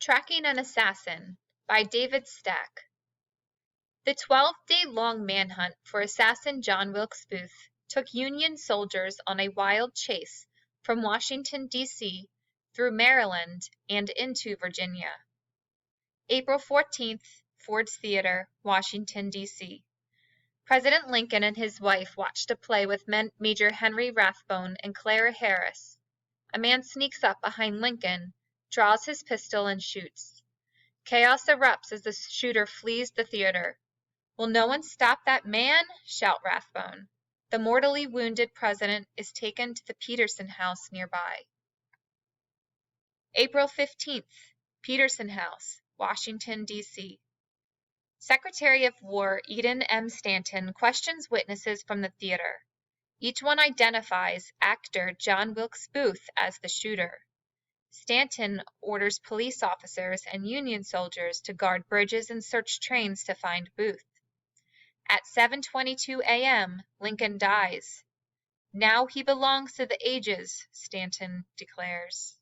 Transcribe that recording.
Tracking an Assassin by David Stack. The 12-day-long manhunt for assassin John Wilkes Booth took Union soldiers on a wild chase from Washington, D.C., through Maryland and into Virginia. April 14th, Ford's Theater, Washington, D.C. President Lincoln and his wife watched a play with Major Henry Rathbone and Clara Harris. A man sneaks up behind Lincoln, draws his pistol, and shoots. Chaos erupts as the shooter flees the theater. "Will no one stop that man?" shout Rathbone. The mortally wounded president is taken to the Petersen House nearby. April 15th, Petersen House, Washington, D.C. Secretary of War Eden M. Stanton questions witnesses from the theater. Each one identifies actor John Wilkes Booth as the shooter. Stanton orders police officers and Union soldiers to guard bridges and search trains to find Booth. At 7:22 a.m., Lincoln dies. "Now he belongs to the ages," Stanton declares.